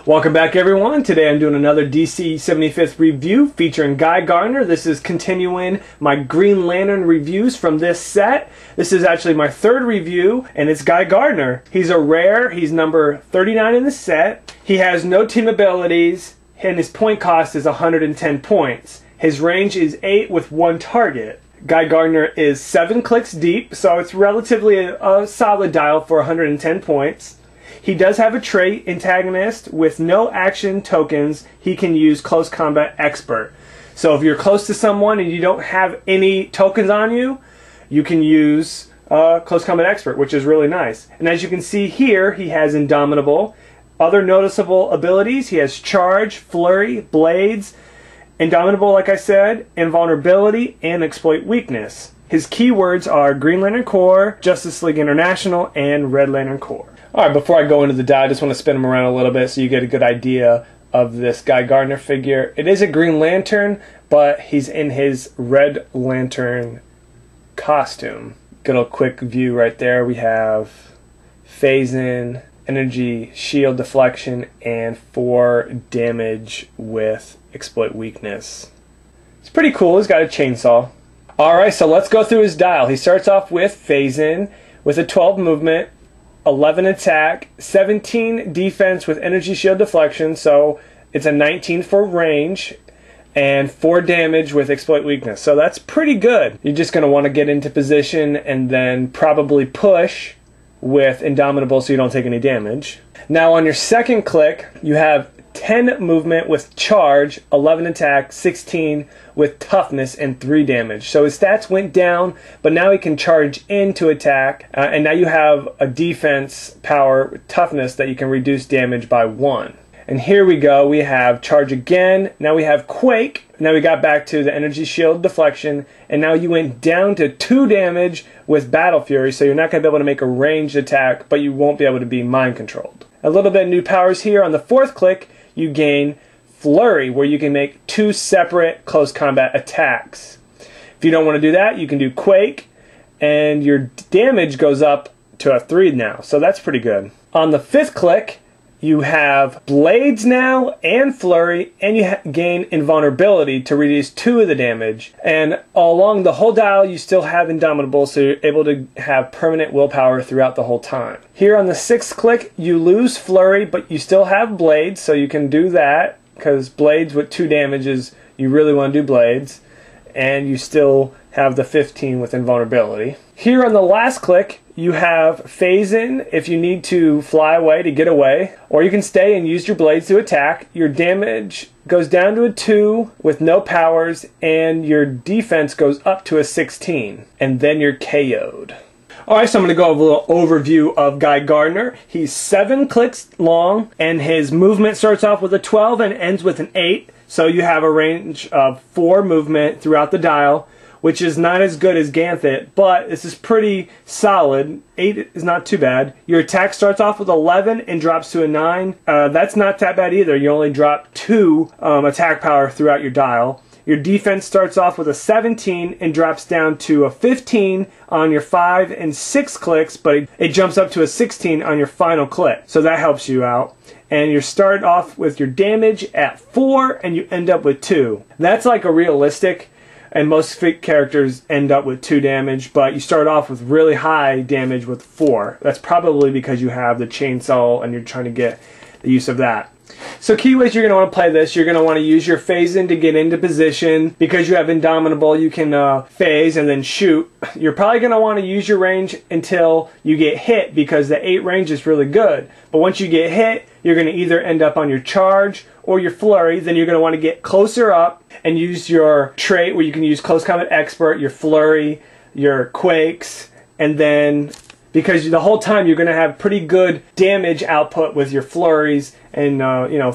Welcome back, everyone. Today I'm doing another DC 75th review featuring Guy Gardner. This is continuing my Green Lantern reviews from this set. This is actually my third review, and it's Guy Gardner. He's a rare. He's number 39 in the set. He has no team abilities, and his point cost is 110 points. His range is 8 with 1 target. Guy Gardner is 7 clicks deep, so it's relatively a solid dial for 110 points. He does have a trait, Antagonist, with no action tokens. He can use Close Combat Expert. So if you're close to someone and you don't have any tokens on you, you can use Close Combat Expert, which is really nice. And as you can see here, he has Indomitable. Other noticeable abilities, he has Charge, Flurry, Blades, Indomitable, like I said, Invulnerability, and Exploit Weakness. His keywords are Green Lantern Corps, Justice League International, and Red Lantern Corps. Alright, before I go into the die, I just want to spin him around a little bit so you get a good idea of this Guy Gardner figure. It is a Green Lantern, but he's in his Red Lantern costume. Good old quick view right there. We have Phase-In, Energy, Shield Deflection, and 4 damage with Exploit Weakness. It's pretty cool. He's got a chainsaw. Alright, so let's go through his dial. He starts off with Phase-In with a 12 movement, 11 attack, 17 defense with energy shield deflection, so it's a 19 for range, and 4 damage with exploit weakness. So that's pretty good. You're just going to want to get into position and then probably push with Indomitable so you don't take any damage. Now on your second click, you have 10 movement with charge, 11 attack, 16 with toughness, and 3 damage. So his stats went down, but now he can charge into attack, and now you have a defense power with toughness that you can reduce damage by 1. And here we go, we have charge again, now we have quake, now we got back to the energy shield deflection, and now you went down to 2 damage with battle fury, so you're not going to be able to make a ranged attack, but you won't be able to be mind controlled. A little bit of new powers here. On the fourth click, you gain Flurry, where you can make 2 separate close combat attacks. If you don't want to do that, you can do Quake, and your damage goes up to a 3 now, so that's pretty good. On the 5th click, you have Blades now, and Flurry, and you gain Invulnerability to reduce 2 of the damage. And along the whole dial, you still have Indomitable, so you're able to have permanent willpower throughout the whole time. Here on the 6th click, you lose Flurry, but you still have Blades, so you can do that, because Blades with 2 damages, you really want to do Blades. And you still have the 15 with Invulnerability. Here on the last click, you have Phase-In if you need to fly away to get away, or you can stay and use your blades to attack. Your damage goes down to a 2 with no powers, and your defense goes up to a 16, and then you're KO'd. Alright, so I'm going to go over a little overview of Guy Gardner. He's 7 clicks long, and his movement starts off with a 12 and ends with an 8, so you have a range of 4 movement throughout the dial, which is not as good as Ganthet, but this is pretty solid. 8 is not too bad. Your attack starts off with 11 and drops to a 9. That's not that bad either. You only drop 2 attack power throughout your dial. Your defense starts off with a 17 and drops down to a 15 on your 5 and 6 clicks, but it jumps up to a 16 on your final click. So that helps you out. And you start off with your damage at 4 and you end up with 2. That's like a realistic, and most characters end up with 2 damage, but you start off with really high damage with 4. That's probably because you have the chainsaw and you're trying to get the use of that. So key ways you're going to want to play this, you're going to want to use your Phase-In to get into position. Because you have Indomitable, you can phase and then shoot. You're probably going to want to use your range until you get hit, because the 8 range is really good. But once you get hit, you're going to either end up on your charge or your flurry. Then you're going to want to get closer up and use your trait where you can use Close Combat Expert, your flurry, your quakes, and then because the whole time you're going to have pretty good damage output with your flurries and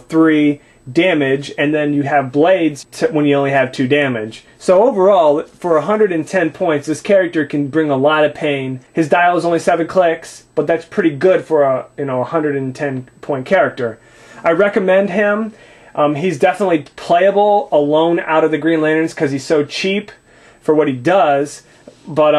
3 damage, and then you have blades when you only have 2 damage. So overall, for 110 points, this character can bring a lot of pain. His dial is only 7 clicks, but that's pretty good for a 110 point character. I recommend him. He's definitely playable alone out of the Green Lanterns because he's so cheap for what he does. But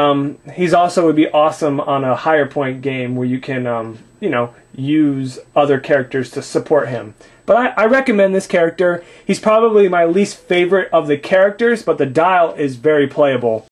he's also would be awesome on a higher point game where you can you know, use other characters to support him. But I recommend this character. He's probably my least favorite of the characters, but the dial is very playable.